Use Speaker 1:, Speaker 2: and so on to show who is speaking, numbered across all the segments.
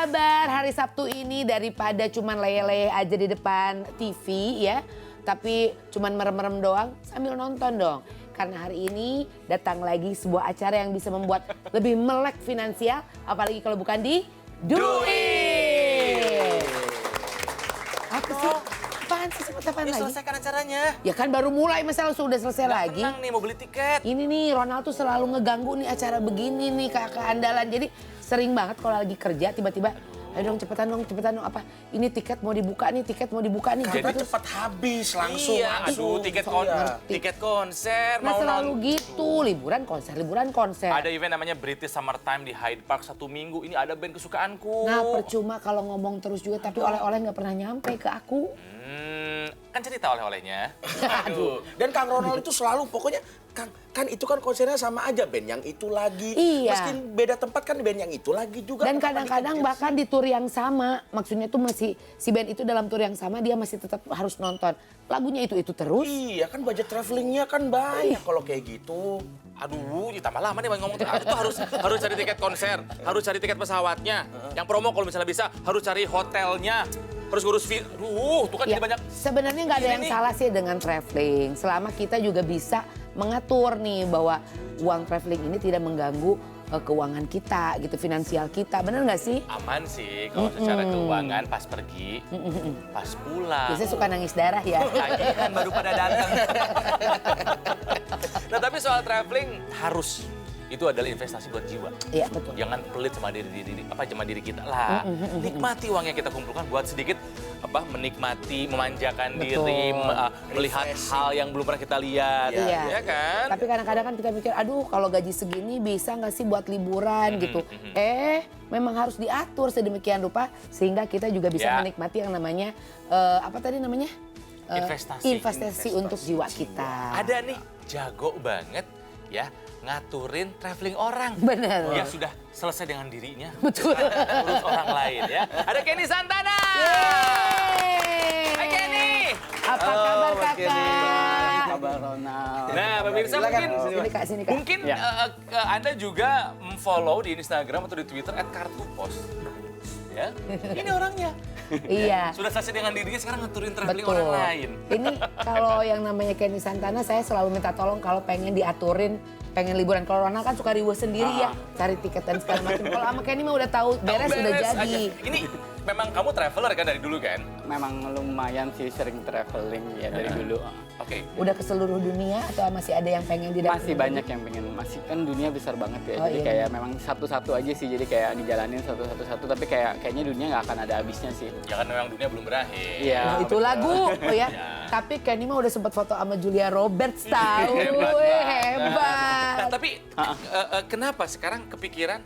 Speaker 1: kabar hari Sabtu ini daripada cuman leye-leye aja di depan TV ya. Tapi cuman merem-merem doang sambil nonton dong. Karena hari ini datang lagi sebuah acara yang bisa membuat lebih melek finansial. Apalagi kalau bukan di Duit. Apa sih? Apaan sih apaan lagi?
Speaker 2: Selesaikan acaranya.
Speaker 1: Ya kan baru mulai masa langsung udah selesai lagi.
Speaker 2: Tenang nih mau beli tiket.
Speaker 1: Ini nih Ronald tuh selalu ngeganggu nih acara begini nih kakak andalan. Jadi sering banget kalau lagi kerja tiba-tiba ayo dong cepetan dong apa ini tiket mau dibuka nih
Speaker 2: Jadi cepat habis langsung.
Speaker 3: Iya, aduh tiket konser
Speaker 1: Nah
Speaker 3: mau
Speaker 1: selalu
Speaker 3: nonton.
Speaker 1: gitu liburan konser.
Speaker 3: Ada event namanya British Summertime di Hyde Park 1 minggu. Ini ada band kesukaanku.
Speaker 1: Nah percuma kalau ngomong terus juga tapi oleh-oleh nggak pernah nyampe ke aku.
Speaker 3: Kan cerita oleh-olehnya.
Speaker 2: Aduh. Dan Kang Ronald itu selalu pokoknya kan itu kan konsernya sama aja band yang itu lagi.
Speaker 1: Iya.
Speaker 2: Meski beda tempat kan band yang itu lagi juga.
Speaker 1: Dan
Speaker 2: Kenapa
Speaker 1: kadang-kadang
Speaker 2: dikejar
Speaker 1: bahkan di tur yang sama, maksudnya tuh masih si band itu dalam tur yang sama dia masih tetap harus nonton lagunya itu terus.
Speaker 2: Iya kan budget travelingnya kan banyak kalau kayak gitu.
Speaker 3: Aduh, tambah lama nih Bang ngomong. Aku tuh harus cari tiket konser, harus cari tiket pesawatnya. Yang promo kalau misalnya bisa harus cari hotelnya. Harus ngurus tuh kan
Speaker 1: Ya,
Speaker 3: jadi banyak.
Speaker 1: sebenarnya nggak ada yang
Speaker 3: Ini.
Speaker 1: salah sih dengan traveling. Selama kita juga bisa mengatur nih bahwa uang traveling ini tidak mengganggu keuangan kita gitu, finansial kita. Bener nggak sih?
Speaker 3: Aman sih kalau secara keuangan pas pergi, pas pulang.
Speaker 1: Biasanya suka nangis darah ya.
Speaker 3: Lagi kan baru pada datang. Nah tapi soal traveling harus. Itu adalah investasi buat jiwa.
Speaker 1: Iya betul.
Speaker 3: Jangan pelit sama diri kita lah. Nikmati uang yang kita kumpulkan buat sedikit menikmati, memanjakan
Speaker 1: Betul.
Speaker 3: diri, melihat hal yang belum pernah kita lihat.
Speaker 1: Iya.
Speaker 3: Ya kan?
Speaker 1: Tapi kadang-kadang kan kita mikir, aduh kalau gaji segini bisa nggak sih buat liburan gitu. Memang harus diatur sedemikian rupa sehingga kita juga bisa
Speaker 3: Ya.
Speaker 1: menikmati yang namanya apa tadi namanya?
Speaker 3: Investasi
Speaker 1: untuk jiwa kita.
Speaker 3: Ada nih, jago banget ya ngaturin traveling orang.
Speaker 1: Bener.
Speaker 3: Dia sudah selesai dengan dirinya.
Speaker 1: Betul.
Speaker 3: Urus orang lain ya. Ada Kenny Santana.
Speaker 1: Yeay.
Speaker 3: Hai Kenny.
Speaker 1: Apa kabar kakak?
Speaker 4: Kabar Ronald.
Speaker 3: Nah, pemirsa
Speaker 1: Sini kak.
Speaker 3: mungkin Anda juga follow di Instagram atau di Twitter @kartupos. Ya, ini orangnya.
Speaker 1: Iya.
Speaker 3: Sudah selesai dengan dirinya, sekarang ngaturin traveling
Speaker 1: Betul.
Speaker 3: orang lain.
Speaker 1: Ini kalau yang namanya Kenny Santana, saya selalu minta tolong kalau pengen diaturin, pengen liburan. Kalau Ronald kan suka riweh sendiri ya, cari tiket dan segala macam. Kalau sama Kenny mah udah tahu beres udah jadi.
Speaker 3: Aja. Ini memang kamu traveler kan dari dulu kan?
Speaker 4: Memang lumayan sih sering traveling ya dari dulu.
Speaker 3: Oke.
Speaker 1: Udah ke seluruh dunia atau masih ada yang pengen didatengin?
Speaker 4: Masih banyak yang pengen, masih kan dunia besar banget ya.
Speaker 1: Oh,
Speaker 4: Jadi
Speaker 1: iya.
Speaker 4: kayak memang satu-satu aja sih. Jadi kayak dijalanin satu-satu. Tapi kayaknya dunia nggak akan ada habisnya sih.
Speaker 3: Ya kan memang dunia belum berakhir.
Speaker 4: Iya.
Speaker 1: Nah, itu
Speaker 4: betul.
Speaker 1: lagu ya.
Speaker 3: Ya.
Speaker 1: Tapi Kenny mah udah sempat foto sama Julia Roberts tahu. Hebat.
Speaker 3: Nah, tapi kenapa sekarang kepikiran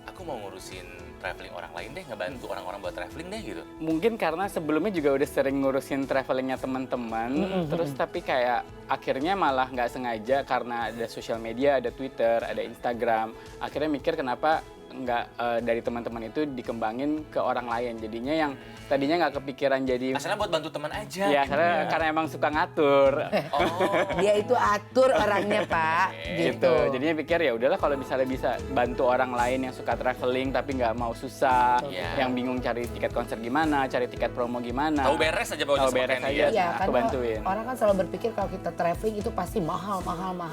Speaker 3: aku mau ngurusin traveling orang lain deh, ngebantu orang-orang buat traveling deh gitu?
Speaker 4: Mungkin karena sebelumnya juga udah sering ngurusin travelingnya teman-teman, terus tapi kayak akhirnya malah nggak sengaja karena ada sosial media, ada Twitter, ada Instagram, akhirnya mikir kenapa nggak dari teman-teman itu dikembangin ke orang lain, jadinya yang tadinya nggak kepikiran jadi
Speaker 3: Asalnya buat bantu teman aja.
Speaker 4: ya karena emang suka ngatur
Speaker 3: Oh.
Speaker 1: Dia itu atur orangnya Pak.
Speaker 4: gitu. Jadinya pikir ya udahlah kalau misalnya bisa bantu orang lain yang suka traveling tapi nggak mau susah,
Speaker 3: Iya.
Speaker 4: yang bingung cari tiket konser gimana, cari tiket promo gimana.
Speaker 3: Tahu beres aja bawa
Speaker 4: Tahu beres aja.
Speaker 1: Iya
Speaker 4: Nah,
Speaker 1: kan
Speaker 4: aku bantuin.
Speaker 1: orang kan selalu berpikir kalau kita traveling itu pasti mahal.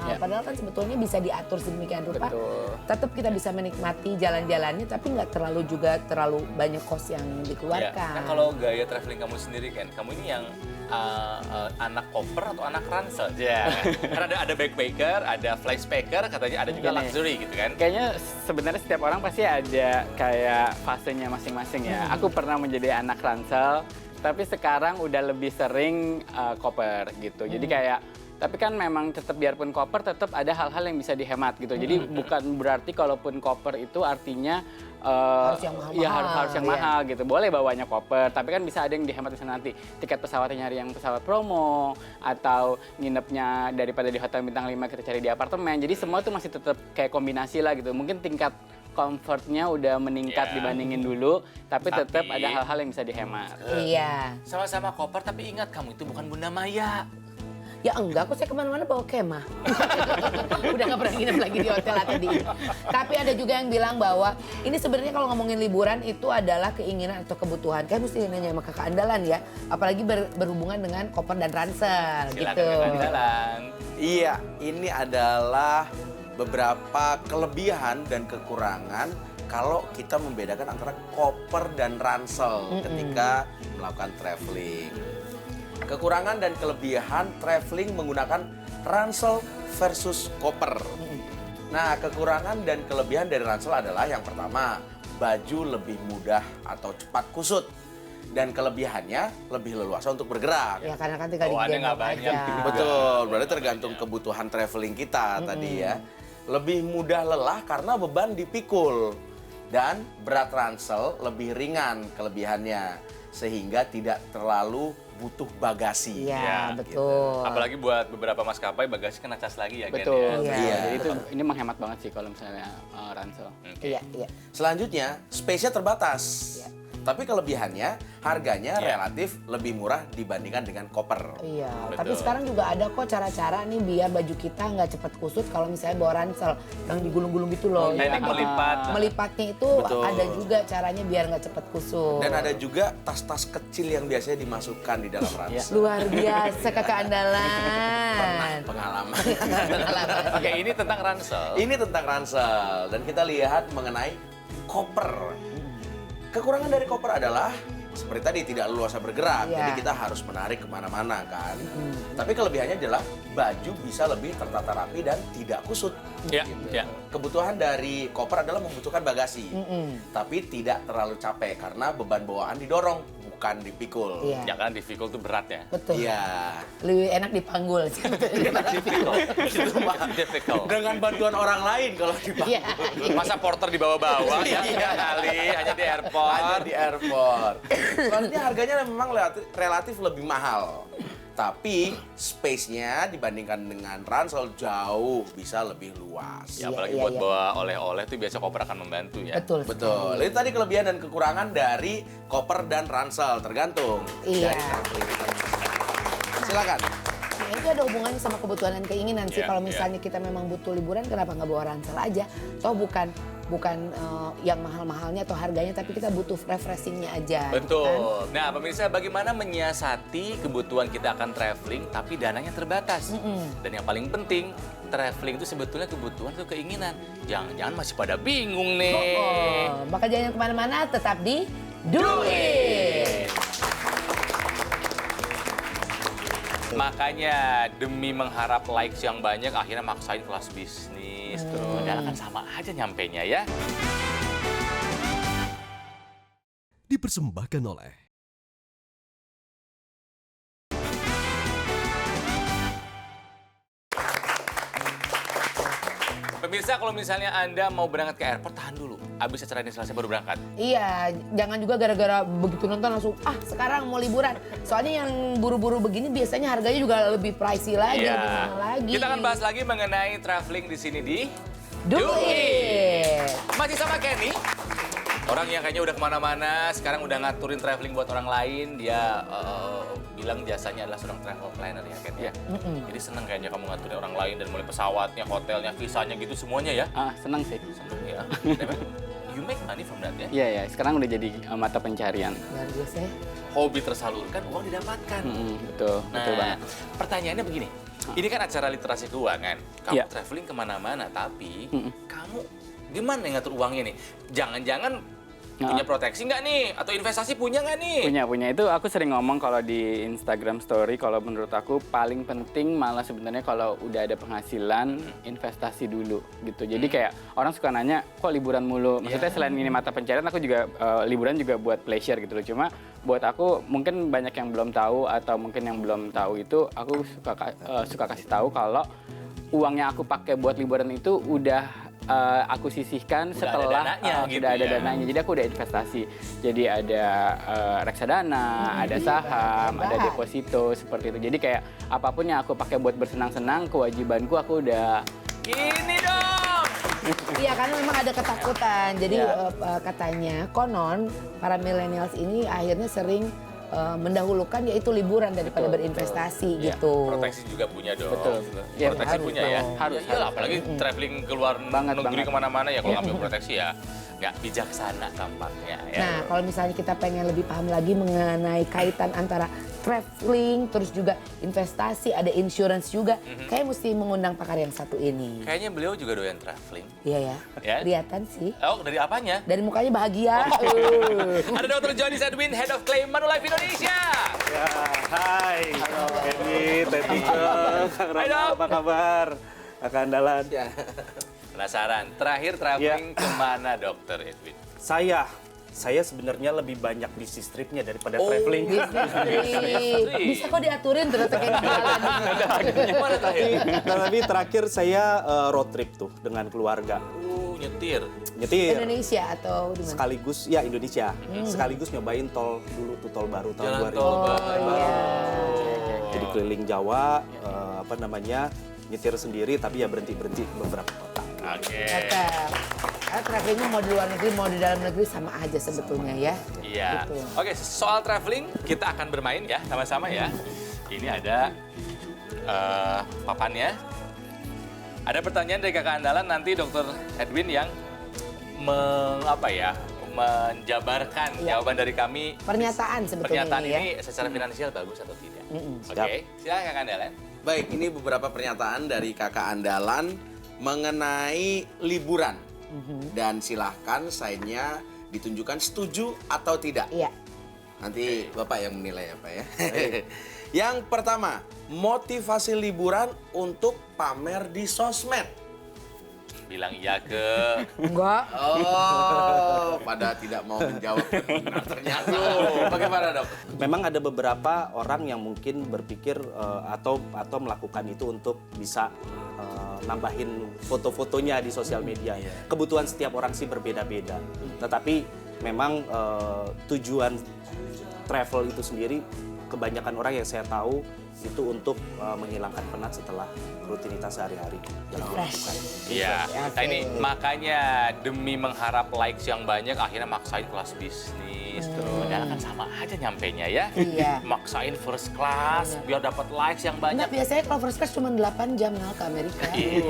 Speaker 4: Ya.
Speaker 1: Padahal kan sebetulnya bisa diatur sedemikian rupa.
Speaker 4: Betul.
Speaker 1: Tetap kita bisa menikmati jalan-jalannya tapi nggak terlalu banyak kos yang
Speaker 3: Ya.
Speaker 1: dikeluarkan.
Speaker 3: Nah, kalau gaya traveling kamu sendiri kan, kamu ini yang anak koper atau anak ransel? Ya. Karena ada backpacker, ada flyspacker, katanya ada juga
Speaker 4: Gini.
Speaker 3: luxury gitu kan?
Speaker 4: Kayaknya sebenarnya setiap orang pasti ada kayak fasenya masing-masing ya. Aku pernah menjadi anak ransel, tapi sekarang udah lebih sering koper gitu. Jadi kayak tapi kan memang tetap biarpun koper tetap ada hal-hal yang bisa dihemat gitu. Jadi bukan berarti kalaupun koper itu artinya
Speaker 1: Harus yang mahal-mahal,
Speaker 4: ya harus yang
Speaker 1: ya.
Speaker 4: mahal gitu. Boleh bawanya koper, tapi kan bisa ada yang dihemat di sana nanti. Tiket pesawatnya nyari yang pesawat promo atau nginepnya daripada di hotel bintang 5 kita cari di apartemen. Jadi semua tuh masih tetap kayak kombinasi lah gitu. Mungkin tingkat comfortnya udah meningkat
Speaker 3: Ya.
Speaker 4: dibandingin dulu, tapi tetap
Speaker 3: Tapi-
Speaker 4: ada hal-hal yang bisa dihemat.
Speaker 1: Iya.
Speaker 3: Sama-sama koper, tapi ingat kamu itu bukan Bunda Maya.
Speaker 1: Ya enggak, kok saya kemana-mana bawa kemah. Udah nggak pernah nginep lagi di hotel atau di ini. Tapi ada juga yang bilang bahwa ini sebenarnya kalau ngomongin liburan itu adalah keinginan atau kebutuhan. Kayak mesti nanya sama kakak andalan ya. Apalagi berhubungan dengan koper dan ransel
Speaker 3: Silakan
Speaker 1: gitu.
Speaker 3: Kak Andalan.
Speaker 2: Iya, ini adalah beberapa kelebihan dan kekurangan kalau kita membedakan antara koper dan ransel ketika melakukan traveling. Kekurangan dan kelebihan traveling menggunakan ransel versus koper. Nah, kekurangan dan kelebihan dari ransel adalah yang pertama, baju lebih mudah atau cepat kusut. Dan kelebihannya lebih leluasa untuk bergerak.
Speaker 1: Ya karena kan tinggal
Speaker 3: Bawaannya
Speaker 1: digendong
Speaker 3: nggak banyak.
Speaker 1: aja.
Speaker 2: Betul, berarti tergantung kebutuhan traveling kita tadi ya. Lebih mudah lelah karena beban dipikul. Dan berat ransel lebih ringan kelebihannya. Sehingga tidak terlalu butuh bagasi.
Speaker 1: Iya,
Speaker 3: Ya,
Speaker 1: betul.
Speaker 3: Apalagi buat beberapa maskapai bagasi kena cas lagi ya Ken,
Speaker 4: Betul.
Speaker 3: ya.
Speaker 1: Iya.
Speaker 4: Jadi itu ini menghemat banget sih kalau misalnya ransel.
Speaker 1: Iya, iya.
Speaker 2: Selanjutnya, space-nya terbatas.
Speaker 1: Iya.
Speaker 2: Tapi kelebihannya, harganya relatif lebih murah dibandingkan dengan koper.
Speaker 1: Iya,
Speaker 3: Betul.
Speaker 1: tapi sekarang juga ada kok cara-cara nih biar baju kita nggak cepet kusut kalau misalnya bawa ransel yang digulung-gulung gitu loh.
Speaker 3: Teknik melipat.
Speaker 1: Melipatnya itu
Speaker 2: Betul.
Speaker 1: ada juga caranya biar nggak cepet kusut.
Speaker 2: Dan ada juga tas-tas kecil yang biasanya dimasukkan di dalam ransel.
Speaker 1: Luar biasa kakak andalan.
Speaker 2: Pengalaman.
Speaker 3: Oke, ini tentang ransel.
Speaker 2: Ini tentang ransel dan kita lihat mengenai koper. Kekurangan dari koper adalah seperti tadi tidak leluasa bergerak,
Speaker 1: Iya.
Speaker 2: jadi kita harus menarik kemana-mana kan. Tapi kelebihannya adalah baju bisa lebih tertata rapi dan tidak kusut.
Speaker 3: Ya, ya.
Speaker 2: Kebutuhan dari koper adalah membutuhkan bagasi, tapi tidak terlalu capek karena beban bawaan didorong, bukan dipikul.
Speaker 1: Iya.
Speaker 3: Jangan difficult tuh berat ya.
Speaker 1: Betul.
Speaker 2: Iya.
Speaker 1: Lebih enak dipanggul sih.
Speaker 2: Itu mah
Speaker 3: Difficult.
Speaker 2: dengan bantuan orang lain kalau dipanggul.
Speaker 1: Iya.
Speaker 3: Masa porter dibawa-bawa ya?
Speaker 2: Iya.
Speaker 3: Kali, hanya di airport.
Speaker 2: Hanya di airport. Soalnya harganya memang relatif lebih mahal. Tapi space-nya dibandingkan dengan ransel jauh bisa lebih luas.
Speaker 3: Ya,
Speaker 1: Iya,
Speaker 3: apalagi
Speaker 1: iya,
Speaker 3: buat
Speaker 1: iya.
Speaker 3: bawa oleh-oleh tuh biasa koper akan membantu ya.
Speaker 1: Betul.
Speaker 2: Betul. Itu tadi kelebihan dan kekurangan dari koper dan ransel tergantung
Speaker 1: Iya.
Speaker 2: dari traveling kita. Silakan.
Speaker 1: Nah, itu ada hubungannya sama kebutuhan dan keinginan sih.
Speaker 3: Iya,
Speaker 1: Kalau
Speaker 3: iya.
Speaker 1: misalnya kita memang butuh liburan, kenapa nggak bawa ransel aja? Toh bukan yang mahal-mahalnya atau harganya, tapi kita butuh refreshingnya aja. gitu kan?
Speaker 3: Betul. Nah, pemirsa, bagaimana menyiasati kebutuhan kita akan traveling tapi dananya terbatas? Dan yang paling penting, traveling itu sebetulnya kebutuhan atau keinginan. Jangan-jangan masih pada bingung nih.
Speaker 1: Oh, maka jangan kemana-mana, tetap di Do It!
Speaker 3: Makanya demi mengharap likes yang banyak, akhirnya maksain kelas bisnis. Padahal kan sama aja nyampenya ya.
Speaker 5: Dipersembahkan oleh
Speaker 3: Pemirsa, kalau misalnya Anda mau berangkat ke airport, tahan dulu. Abis acara ini selesai baru berangkat.
Speaker 1: Iya, jangan juga gara-gara begitu nonton langsung, sekarang mau liburan. Soalnya yang buru-buru begini biasanya harganya juga lebih pricey lagi, lebih mahal lagi.
Speaker 3: Kita akan bahas lagi mengenai traveling di sini di
Speaker 1: Do It!
Speaker 3: Masih sama Kenny. Orang yang kayaknya udah kemana-mana, sekarang udah ngaturin traveling buat orang lain. Dia bilang jasanya adalah seorang travel planner ya, Ken ya. Jadi seneng kayaknya kamu ngaturin orang lain dari mulai pesawatnya, hotelnya, visanya gitu semuanya ya.
Speaker 4: Seneng sih.
Speaker 3: Seneng ya. You make money from that ya.
Speaker 4: Iya ya, sekarang udah jadi mata pencarian.
Speaker 1: Luar biasa ya.
Speaker 3: Hobi tersalurkan, uang didapatkan.
Speaker 4: Betul, betul
Speaker 3: Nah,
Speaker 4: banget.
Speaker 3: pertanyaannya begini. Ini kan acara literasi keuangan. Kamu
Speaker 4: Iya.
Speaker 3: traveling kemana-mana, tapi kamu gimana ngatur uangnya nih? Jangan-jangan punya proteksi nggak nih? Atau investasi punya nggak nih?
Speaker 4: Punya. Itu aku sering ngomong kalau di Instagram story, kalau menurut aku paling penting malah sebenarnya kalau udah ada penghasilan, investasi dulu gitu. Jadi kayak orang suka nanya, kok liburan mulu? Maksudnya selain ini mata pencarian, aku juga liburan juga buat pleasure gitu loh. Cuma buat aku mungkin banyak yang belum tahu atau mungkin yang belum tahu itu, aku suka kasih tahu kalau uang yang aku pakai buat liburan itu udah aku sisihkan
Speaker 3: Udah
Speaker 4: setelah
Speaker 3: ada dananya gitu
Speaker 4: sudah ada
Speaker 3: ya.
Speaker 4: dananya. Jadi aku udah investasi. Jadi ada reksadana, ada saham, ada
Speaker 1: Hebat.
Speaker 4: deposito seperti itu. Jadi kayak apapun yang aku pakai buat bersenang-senang, kewajibanku aku udah
Speaker 3: Gini dong!
Speaker 1: Iya, karena memang ada ketakutan. Jadi
Speaker 4: Ya.
Speaker 1: katanya konon para millennials ini akhirnya sering mendahulukan yaitu liburan daripada berinvestasi gitu.
Speaker 3: Proteksi juga punya dong.
Speaker 4: Betul. Ya,
Speaker 3: Proteksi
Speaker 1: harus
Speaker 3: punya ya.
Speaker 1: dong.
Speaker 4: Harus,
Speaker 3: Iyalah, apalagi traveling ke luar negeri
Speaker 4: banget.
Speaker 3: kemana-mana ya kalau ngambil proteksi ya nggak bijaksana tampaknya. Ya.
Speaker 1: Nah, kalau misalnya kita pengen lebih paham lagi mengenai kaitan antara traveling, terus juga investasi, ada insurance juga, kayak mesti mengundang pakar yang satu ini.
Speaker 3: Kayaknya beliau juga doyan traveling.
Speaker 1: Iya ya,
Speaker 3: Ya.
Speaker 1: kelihatan sih.
Speaker 3: Oh, dari apanya?
Speaker 1: Dari mukanya bahagia.
Speaker 3: Ada Dr. Johnny Edwin, Head of Claim Manulife Indonesia.
Speaker 5: Ya, hai. Halo. Edi, Tetico, Kang
Speaker 3: Hai,
Speaker 5: Rama,
Speaker 3: Dok.
Speaker 5: apa kabar? Kakak andalan.
Speaker 3: Penasaran, terakhir traveling kemana Dr. Edwin?
Speaker 5: Saya sebenarnya lebih banyak bisnis tripnya daripada traveling.
Speaker 1: Bisnis trip. Bisa kok diaturin ternyata kayak di jalan.
Speaker 3: Gimana terakhir?
Speaker 5: Tapi terakhir saya road trip tuh dengan keluarga.
Speaker 3: Nyetir.
Speaker 5: Nyetir.
Speaker 1: Indonesia atau di mana?
Speaker 5: Sekaligus, ya Indonesia. Sekaligus nyobain tol dulu tuh tol baru tahun
Speaker 3: Jalan
Speaker 5: 2000.
Speaker 3: tol
Speaker 1: Oh
Speaker 3: baru.
Speaker 1: iya.
Speaker 5: Jadi keliling Jawa, nyetir sendiri tapi ya berhenti-berhenti beberapa kota.
Speaker 3: Oke.
Speaker 1: Cakep. Travelingnya mau di luar negeri, mau di dalam negeri sama aja sebetulnya ya.
Speaker 3: Iya.
Speaker 1: Gitu.
Speaker 3: Oke, soal traveling kita akan bermain ya, sama-sama ya. Ini ada papannya. Ada pertanyaan dari kakak andalan, nanti Dr. Edwin yang menjabarkan jawaban dari kami.
Speaker 1: Pernyataan sebetulnya
Speaker 3: Pernyataan
Speaker 1: ini ya.
Speaker 3: ini secara finansial bagus atau tidak. Oke,
Speaker 5: Siap.
Speaker 3: silakan kakak andalan.
Speaker 2: Baik, ini beberapa pernyataan dari kakak andalan mengenai liburan. Dan silahkan sign-nya ditunjukkan setuju atau tidak.
Speaker 1: Iya.
Speaker 2: Nanti Bapak yang menilai ya Pak ya. Yang pertama, motivasi liburan untuk pamer di sosmed.
Speaker 3: Bilang iya ke...
Speaker 1: Enggak.
Speaker 2: Oh, pada tidak mau menjawab benar ternyata. Bagaimana dok?
Speaker 5: Memang ada beberapa orang yang mungkin berpikir atau melakukan itu untuk bisa nambahin foto-fotonya di sosial media. Kebutuhan setiap orang sih berbeda-beda. Tetapi memang tujuan travel itu sendiri, kebanyakan orang yang saya tahu itu untuk menghilangkan penat setelah rutinitas sehari-hari yang dilakukan.
Speaker 3: Iya,
Speaker 1: Oke.
Speaker 3: nah ini makanya demi mengharap likes yang banyak akhirnya maksain kelas bisnis terus. Padahal kan sama aja nyampenya ya.
Speaker 1: Iya.
Speaker 3: Maksain first class biar dapat likes yang banyak.
Speaker 1: Enggak, biasanya kalau first class cuma 8 jam ngal ke Amerika.
Speaker 3: Ih,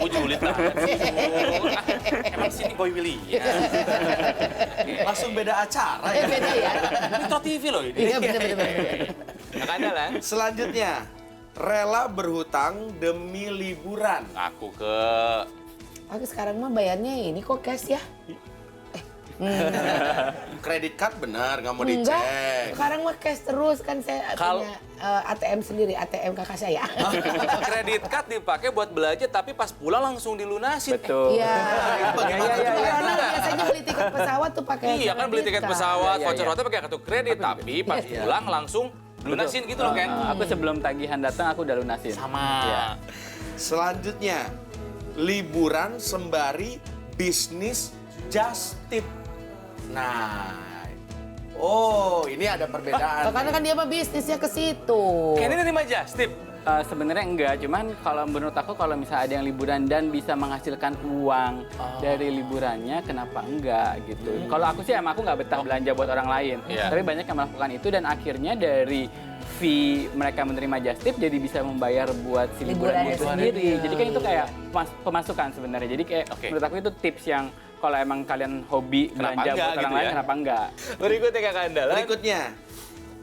Speaker 3: julid banget sih. Emang sini Boy Willy.
Speaker 2: Langsung beda acara ya.
Speaker 1: Beda ya.
Speaker 3: Metro TV loh ini.
Speaker 1: Iya bener-bener.
Speaker 3: Nah, andalan.
Speaker 2: Selanjutnya, rela berhutang demi liburan.
Speaker 3: Aku ke
Speaker 1: Oke, sekarang mah bayarnya ini kok cash ya.
Speaker 2: Kredit card benar, nggak mau
Speaker 1: Enggak,
Speaker 2: dicek.
Speaker 1: sekarang mah cash terus kan saya
Speaker 3: Kalau-
Speaker 1: punya ATM sendiri, ATM kakak saya.
Speaker 3: kredit card dipakai buat belanja tapi pas pulang langsung dilunasin.
Speaker 4: Betul.
Speaker 1: Iya.
Speaker 2: Bagaimana tuh?
Speaker 1: Karena biasanya beli tiket pesawat tuh pakai
Speaker 3: Iya kan beli tiket pesawat,
Speaker 4: Iya,
Speaker 3: voucher
Speaker 4: iya.
Speaker 3: hotel pakai kartu kredit, tapi pas pulang langsung lunasin gitu loh kan.
Speaker 4: Aku sebelum tagihan datang aku udah lunasin.
Speaker 3: Sama.
Speaker 4: Iya.
Speaker 2: Selanjutnya, liburan sembari bisnis just tip. Nah, oh ini ada perbedaan.
Speaker 1: Karena kan dia mah bisnisnya ke situ.
Speaker 3: Kayaknya nerima just tip.
Speaker 4: Sebenarnya enggak, cuman kalau menurut aku kalau misalnya ada yang liburan dan bisa menghasilkan uang dari liburannya, kenapa enggak gitu. Kalau aku sih emang aku nggak betah belanja buat orang lain,
Speaker 3: Iya.
Speaker 4: tapi banyak yang melakukan itu dan akhirnya dari fee mereka menerima just tip jadi bisa membayar buat si liburannya
Speaker 1: Liburannya
Speaker 4: sendiri.
Speaker 1: sendiri.
Speaker 4: Jadi kan itu kayak pemasukan sebenarnya. Jadi kayak
Speaker 3: Oke.
Speaker 4: menurut aku itu tips yang kalau emang kalian hobi
Speaker 3: Kenapa
Speaker 4: belanja
Speaker 3: enggak
Speaker 4: buat orang
Speaker 3: gitu
Speaker 4: lain,
Speaker 3: ya?
Speaker 4: kenapa enggak?
Speaker 3: Berikutnya kakak andalan.
Speaker 2: Berikutnya,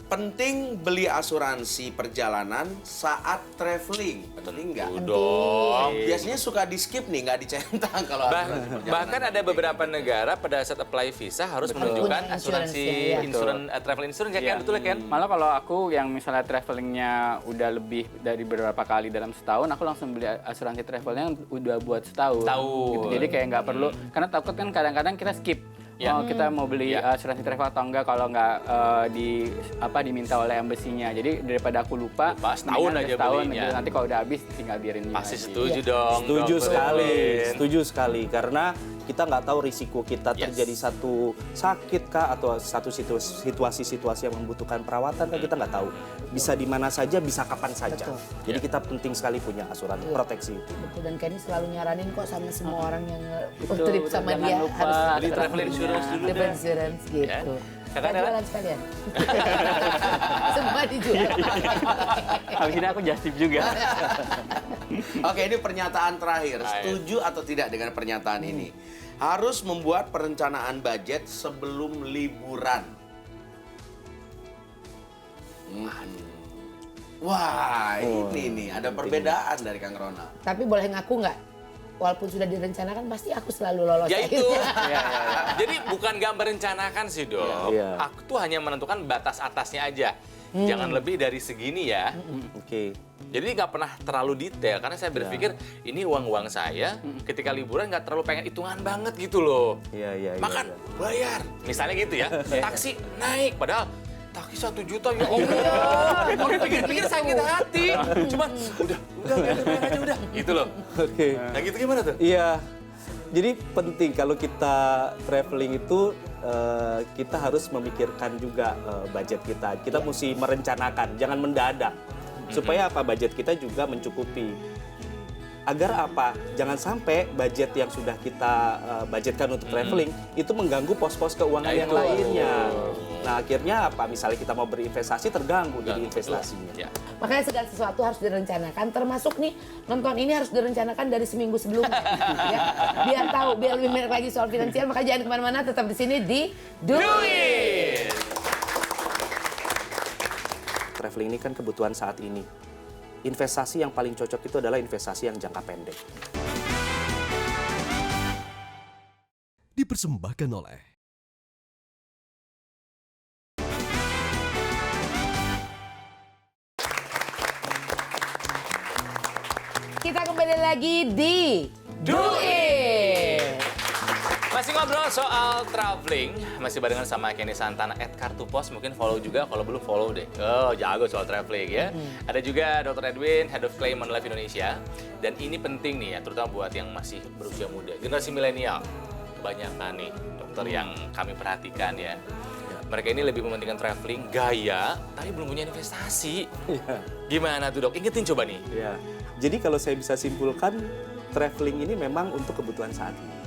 Speaker 2: penting beli asuransi perjalanan saat traveling. Penting nggak?
Speaker 3: Dong.
Speaker 2: Biasanya suka di skip nih, nggak dicentang kalau asuransi perjalanan.
Speaker 3: Bahkan ada beberapa negara pada saat apply visa harus menunjukkan
Speaker 1: Punya
Speaker 3: asuransi
Speaker 1: insurance,
Speaker 3: travel insurance ya kan,
Speaker 4: Iya.
Speaker 3: betul ya kan?
Speaker 4: Malah kalau aku yang misalnya travelingnya udah lebih dari beberapa kali dalam setahun, aku langsung beli asuransi travelnya yang udah buat setahun.
Speaker 3: Setahun.
Speaker 4: Gitu. Jadi kayak nggak perlu, karena takut kan kadang-kadang kita skip.
Speaker 3: Ya.
Speaker 4: Kita mau beli
Speaker 3: Ya.
Speaker 4: asuransi travel atau enggak kalau nggak diminta oleh embasinya. Jadi daripada aku lupa,
Speaker 3: Setahun
Speaker 4: mendingan
Speaker 3: aja
Speaker 4: setahun
Speaker 3: belinya.
Speaker 4: gitu. Nanti kalau udah habis tinggal biarin
Speaker 3: Pasti
Speaker 4: lagi.
Speaker 3: setuju dong.
Speaker 5: Setuju
Speaker 3: Dr.
Speaker 5: sekali,
Speaker 3: Edwin.
Speaker 5: setuju sekali. Karena kita nggak tahu risiko kita
Speaker 3: Yes.
Speaker 5: terjadi satu sakit kah atau satu situasi-situasi yang membutuhkan perawatan kan kita nggak tahu. Bisa di mana saja, bisa kapan saja.
Speaker 1: Betul.
Speaker 5: Jadi kita penting sekali punya asuransi proteksi itu.
Speaker 1: Betul, dan Kenny selalu nyaranin kok sama semua orang yang
Speaker 4: Betul,
Speaker 1: trip
Speaker 4: betul.
Speaker 1: sama
Speaker 4: Jangan
Speaker 1: dia
Speaker 4: lupa
Speaker 1: harus
Speaker 3: Beli travel insurance dulu
Speaker 1: travel
Speaker 3: deh.
Speaker 1: insurance gitu.
Speaker 3: Kakak
Speaker 1: Saya
Speaker 3: ada?
Speaker 1: jualan sekalian. Semua dijual.
Speaker 4: Habis ini aku just tip juga.
Speaker 2: Oke, ini pernyataan terakhir.
Speaker 3: Baik.
Speaker 2: Setuju atau tidak dengan pernyataan ini? Harus membuat perencanaan budget sebelum liburan. Wah, ini nih ada perbedaan dari Kang Ronald.
Speaker 1: Tapi boleh ngaku nggak? Walaupun sudah direncanakan, pasti aku selalu lolos.
Speaker 3: Ya itu.
Speaker 1: akhirnya.
Speaker 3: Jadi bukan nggak merencanakan sih dok.
Speaker 5: Iya.
Speaker 3: Aku tuh hanya menentukan batas atasnya aja. Jangan lebih dari segini ya.
Speaker 5: Oke.
Speaker 3: Jadi nggak pernah terlalu detail karena saya berpikir ini uang saya ketika liburan nggak terlalu pengen hitungan banget gitu loh.
Speaker 5: Iya.
Speaker 3: Makan,
Speaker 5: Iya.
Speaker 3: bayar. Misalnya gitu ya. Taksi naik padahal taksi 1 juta ya Allah. Kalau pikir-pikir sakit hati. Cuman udah bayar aja udah. Gitu loh.
Speaker 5: Oke.
Speaker 3: Nah gitu gimana tuh?
Speaker 5: Iya. Jadi penting kalau kita traveling itu kita harus memikirkan juga budget kita. Kita mesti merencanakan, jangan mendadak. Supaya apa? Budget kita juga mencukupi. Agar apa? Jangan sampai budget yang sudah kita budgetkan untuk traveling itu mengganggu pos-pos keuangan
Speaker 3: Nah,
Speaker 5: yang
Speaker 3: itu.
Speaker 5: lainnya. Nah, akhirnya apa? Misalnya kita mau berinvestasi terganggu jadi
Speaker 3: Nah,
Speaker 5: investasinya.
Speaker 3: Ya.
Speaker 1: Makanya segala sesuatu harus direncanakan, termasuk nih nonton ini harus direncanakan dari seminggu sebelumnya. Ya. Biar tahu, biar lebih menarik lagi soal finansial, maka jangan kemana-mana, tetap di sini di
Speaker 3: Duit.
Speaker 5: Traveling ini kan kebutuhan saat ini. Investasi yang paling cocok itu adalah investasi yang jangka pendek.
Speaker 6: Dipersembahkan oleh
Speaker 1: Kita kembali lagi di Duit.
Speaker 3: Masih ngobrol soal traveling, masih barengan sama Kenny Santana @kartupos, mungkin follow juga, kalau belum follow deh. Oh, jago soal traveling ya. Ada juga Dr. Edwin, Head of Claim Manulife Indonesia. Dan ini penting nih ya, terutama buat yang masih berusia muda, generasi milenial. Kebanyakan nih dokter yang kami perhatikan ya. Mereka ini lebih mementingkan traveling, gaya, tapi belum punya investasi. Gimana tuh dok? Ingetin coba nih.
Speaker 5: Ya. Jadi kalau saya bisa simpulkan, traveling ini memang untuk kebutuhan saat ini.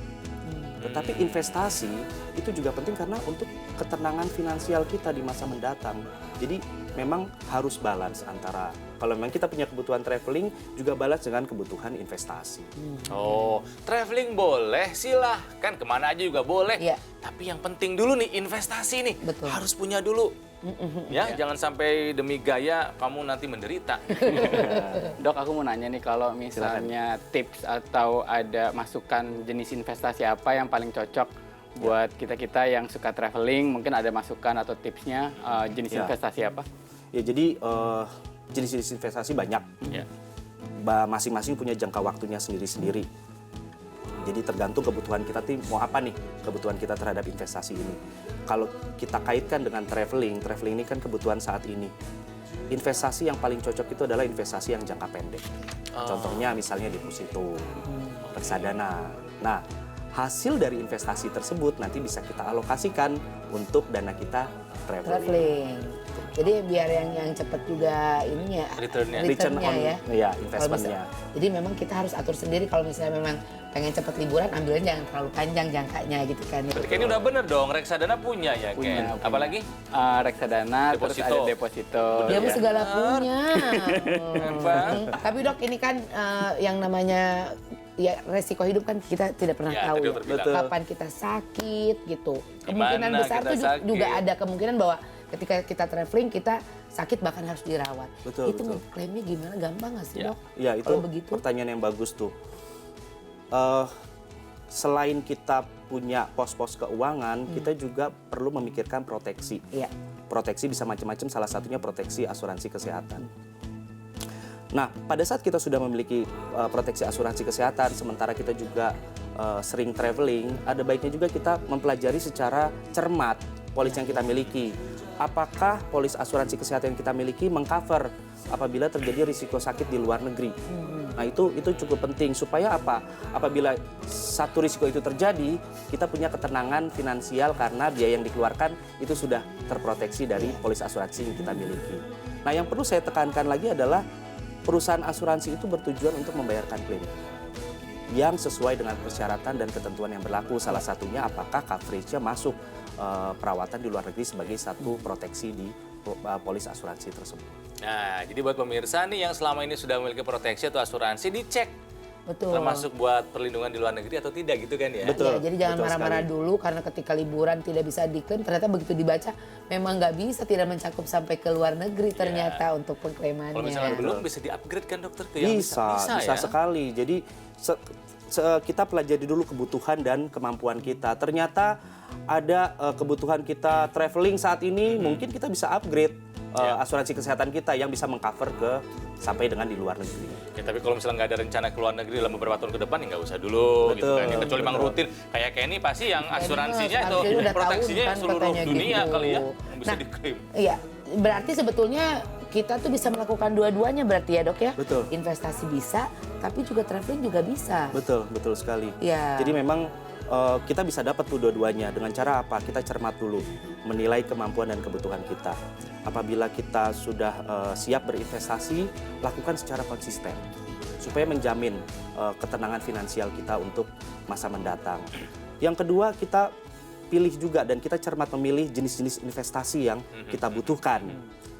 Speaker 5: Tetapi investasi itu juga penting karena untuk ketenangan finansial kita di masa mendatang. Jadi memang harus balance antara kalau memang kita punya kebutuhan traveling juga balance dengan kebutuhan investasi.
Speaker 3: Oh, traveling boleh, silahkan kemana aja juga boleh.
Speaker 1: Iya.
Speaker 3: Tapi yang penting dulu nih investasi nih,
Speaker 1: Betul.
Speaker 3: harus punya dulu. Ya, jangan sampai demi gaya kamu nanti menderita.
Speaker 4: Dok, aku mau nanya nih kalau misalnya tips atau ada masukan jenis investasi apa yang paling cocok buat kita-kita yang suka traveling, mungkin ada masukan atau tipsnya jenis
Speaker 5: Ya.
Speaker 4: investasi apa?
Speaker 5: Ya jadi jenis-jenis investasi banyak.
Speaker 3: Ya.
Speaker 5: Masing-masing punya jangka waktunya sendiri-sendiri. Jadi tergantung kebutuhan kita mau apa nih kebutuhan kita terhadap investasi ini. Kalau kita kaitkan dengan traveling ini kan kebutuhan saat ini. Investasi yang paling cocok itu adalah investasi yang jangka pendek. Contohnya misalnya deposito, reksadana. Nah, hasil dari investasi tersebut nanti bisa kita alokasikan untuk dana kita traveling.
Speaker 1: Jadi biar yang cepat juga ininya
Speaker 3: Returnnya.
Speaker 5: Return on
Speaker 1: ya.
Speaker 5: ya
Speaker 1: Kalau
Speaker 5: investmentnya.
Speaker 1: jadi memang kita harus atur sendiri kalau misalnya memang pengen cepat liburan, ambilnya jangan terlalu panjang jangkanya gitu kan.
Speaker 3: Berarti Kenny udah bener dong, reksadana punya ya Ken?
Speaker 4: Punya.
Speaker 3: Apalagi?
Speaker 4: Reksadana, terus
Speaker 3: Deposito.
Speaker 4: ada deposito.
Speaker 1: Dia mah
Speaker 4: Ya.
Speaker 1: segala punya.
Speaker 3: Apa?
Speaker 1: Tapi dok ini kan yang namanya ya resiko hidup kan kita tidak pernah
Speaker 3: Ya,
Speaker 1: tahu
Speaker 3: tadi
Speaker 1: ya.
Speaker 3: dokter bilang.
Speaker 5: Betul.
Speaker 1: Kapan kita sakit gitu.
Speaker 3: Di
Speaker 1: Kemungkinan
Speaker 3: mana
Speaker 1: besar
Speaker 3: kita
Speaker 1: tuh
Speaker 3: sakit.
Speaker 1: juga ada kemungkinan bahwa ketika kita traveling kita sakit bahkan harus dirawat.
Speaker 5: Betul,
Speaker 1: Itu
Speaker 5: betul.
Speaker 1: klaimnya gimana? Gampang nggak sih
Speaker 3: Ya.
Speaker 1: dok?
Speaker 5: Ya itu
Speaker 1: Kalau begitu.
Speaker 5: pertanyaan yang bagus tuh. Selain kita punya pos-pos keuangan, kita juga perlu memikirkan proteksi.
Speaker 1: Iya.
Speaker 5: Proteksi bisa macam-macam, salah satunya proteksi asuransi kesehatan. Nah, pada saat kita sudah memiliki proteksi asuransi kesehatan, sementara kita juga sering traveling, ada baiknya juga kita mempelajari secara cermat polis yang kita miliki. Apakah polis asuransi kesehatan yang kita miliki mengcover apabila terjadi risiko sakit di luar negeri? Nah, itu cukup penting supaya apa? Apabila satu risiko itu terjadi, kita punya ketenangan finansial karena biaya yang dikeluarkan itu sudah terproteksi dari polis asuransi yang kita miliki. Nah, yang perlu saya tekankan lagi adalah perusahaan asuransi itu bertujuan untuk membayarkan klaim. yang sesuai dengan persyaratan dan ketentuan yang berlaku. Salah satunya apakah coverage-nya masuk perawatan di luar negeri sebagai satu proteksi di polis asuransi tersebut.
Speaker 3: Nah, jadi buat pemirsa nih yang selama ini sudah memiliki proteksi atau asuransi, dicek
Speaker 1: Betul.
Speaker 3: termasuk buat perlindungan di luar negeri atau tidak gitu kan ya.
Speaker 5: Betul.
Speaker 1: Ya, jadi jangan
Speaker 5: betul
Speaker 1: marah-marah
Speaker 5: sekali.
Speaker 1: dulu karena ketika liburan tidak bisa diklaim, ternyata begitu dibaca memang nggak bisa, tidak mencakup sampai ke luar negeri ternyata untuk pengklaimannya.
Speaker 3: Kalau misalnya belum bisa di-upgrade kan dokter ke yang
Speaker 5: Bisa
Speaker 3: ya?
Speaker 5: sekali. Jadi kita pelajari dulu kebutuhan dan kemampuan kita. Ternyata ada kebutuhan kita traveling saat ini, mungkin kita bisa upgrade asuransi kesehatan kita yang bisa mengcover sampai dengan di luar negeri.
Speaker 3: Ya, tapi kalau misalnya nggak ada rencana ke luar negeri dalam beberapa tahun ke depan ya nggak usah dulu gitu kan. Ya, kecuali memang rutin kayak Kenny pasti yang asuransinya itu
Speaker 1: Asuransinya udah
Speaker 3: proteksinya
Speaker 1: tahun kan
Speaker 3: seluruh
Speaker 1: katanya
Speaker 3: dunia
Speaker 1: gitu.
Speaker 3: kali ya yang bisa
Speaker 1: Nah,
Speaker 3: diklaim.
Speaker 1: Iya, berarti sebetulnya kita tuh bisa melakukan dua-duanya berarti ya dok ya?
Speaker 5: Betul.
Speaker 1: Investasi bisa, tapi juga traveling juga bisa.
Speaker 5: Betul sekali.
Speaker 1: Iya.
Speaker 5: Jadi memang kita bisa dapat tuh dua-duanya dengan cara apa? Kita cermat dulu, menilai kemampuan dan kebutuhan kita. Apabila kita sudah siap berinvestasi, lakukan secara konsisten supaya menjamin ketenangan finansial kita untuk masa mendatang. Yang kedua, kita pilih juga dan kita cermat memilih jenis-jenis investasi yang kita butuhkan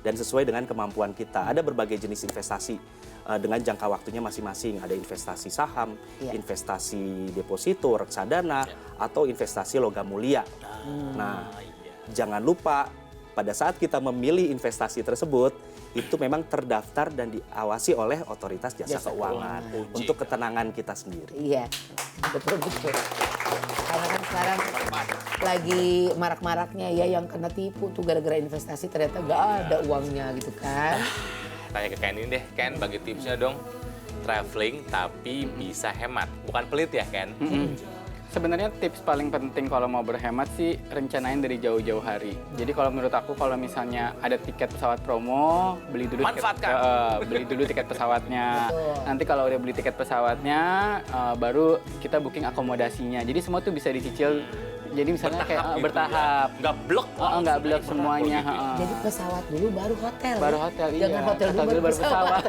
Speaker 5: dan sesuai dengan kemampuan kita. Ada berbagai jenis investasi dengan jangka waktunya masing-masing. Ada investasi saham, investasi deposito, reksadana, atau investasi logam mulia. Nah, jangan lupa pada saat kita memilih investasi tersebut, itu memang terdaftar dan diawasi oleh otoritas jasa keuangan untuk ketenangan kita sendiri.
Speaker 1: Iya, betul. Karena kan sekarang lagi marak-maraknya ya yang kena tipu tuh gara-gara investasi ternyata nggak ada uangnya gitu kan.
Speaker 3: Tanya ke Ken ini deh, Ken bagi tipsnya dong. Traveling tapi bisa hemat, bukan pelit ya Ken?
Speaker 4: Sebenarnya tips paling penting kalau mau berhemat sih rencanain dari jauh-jauh hari. Jadi kalau menurut aku kalau misalnya ada tiket pesawat promo, beli dulu
Speaker 3: Manfaatkan.
Speaker 4: tiket pesawatnya. Nanti kalau udah beli tiket pesawatnya, baru kita booking akomodasinya. Jadi semua tuh bisa dicicil. Jadi misalnya kayak
Speaker 3: gitu
Speaker 4: bertahap.
Speaker 3: ya. Nggak blok.
Speaker 4: Nggak blok semuanya.
Speaker 1: Jadi pesawat dulu baru hotel.
Speaker 4: Baru
Speaker 1: ya?
Speaker 4: hotel, iya.
Speaker 1: Jangan hotel dulu baru pesawat.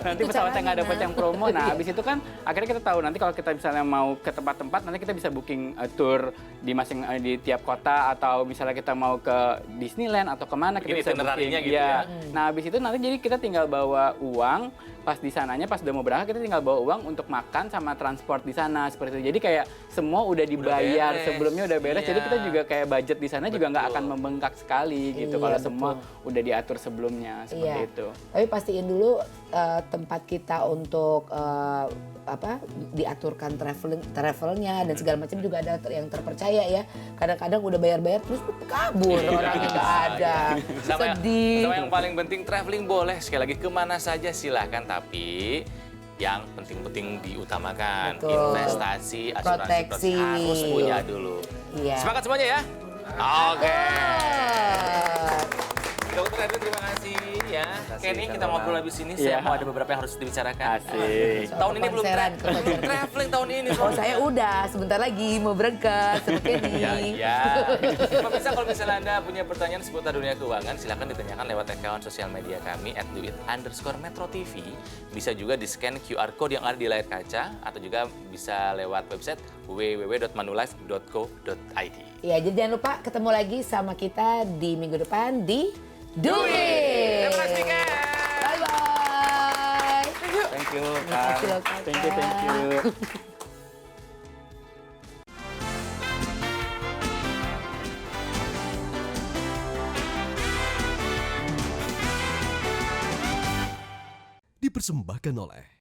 Speaker 4: Nanti
Speaker 1: Itu
Speaker 4: pesawatnya nggak
Speaker 1: caranya,
Speaker 4: dapet yang promo. Nah, abis itu kan akhirnya kita tahu nanti kalau kita misalnya mau ke tempat-tempat, nanti kita bisa booking tour di tiap kota, atau misalnya kita mau ke Disneyland atau kemana kita
Speaker 3: Bikin
Speaker 4: bisa
Speaker 3: itinerary-nya
Speaker 4: booking.
Speaker 3: gitu
Speaker 4: Iya.
Speaker 3: ya.
Speaker 4: Nah, abis itu nanti jadi kita tinggal bawa uang pas di sananya, pas udah mau berangkat kita tinggal bawa uang untuk makan sama transport di sana seperti itu. Jadi kayak semua udah dibayar
Speaker 3: beres.
Speaker 4: sebelumnya udah beres.
Speaker 3: Iya.
Speaker 4: Jadi kita juga kayak budget di sana juga nggak akan membengkak sekali gitu
Speaker 1: Iya,
Speaker 4: kalau
Speaker 1: betul.
Speaker 4: semua udah diatur sebelumnya seperti
Speaker 1: Iya.
Speaker 4: itu.
Speaker 1: Tapi pastiin dulu tempat kita untuk diaturkan travelnya dan segala macam juga ada yang terpercaya ya. Kadang-kadang udah bayar-bayar terus kabur orangnya nggak ada. Sedih.
Speaker 3: Sama yang paling penting traveling boleh sekali lagi kemana saja silahkan, tapi yang penting-penting diutamakan.
Speaker 1: Betul.
Speaker 3: Investasi, asuransi,
Speaker 1: Proteksi.
Speaker 3: harus punya dulu.
Speaker 1: Iya.
Speaker 3: Semangat semuanya ya. Oke.
Speaker 1: Ah.
Speaker 3: Dokter Edwin terima kasih ya. Kenny kita ngobrol habis ini,
Speaker 4: Iya.
Speaker 3: saya mau ada beberapa yang harus dibicarakan.
Speaker 4: Asik.
Speaker 3: Tahun ini belum
Speaker 1: Konseran,
Speaker 3: belum traveling tahun ini.
Speaker 1: Oh saya udah, sebentar lagi mau berangkat sama Kenny.
Speaker 3: Ya. Pemirsa kalau misalnya Anda punya pertanyaan seputar dunia keuangan, silakan ditanyakan lewat account sosial media kami @duit_metro_tv. Bisa juga di-scan QR code yang ada di layar kaca, atau juga bisa lewat website www.manulife.co.id.
Speaker 1: Ya, jadi jangan lupa ketemu lagi sama kita di minggu depan di Duit.
Speaker 3: Terima kasih, Ken.
Speaker 1: Bye-bye.
Speaker 4: Thank you,
Speaker 1: Terima
Speaker 4: Kak.
Speaker 1: kasih loh, Kakak.
Speaker 4: Thank you.
Speaker 6: Dipersembahkan oleh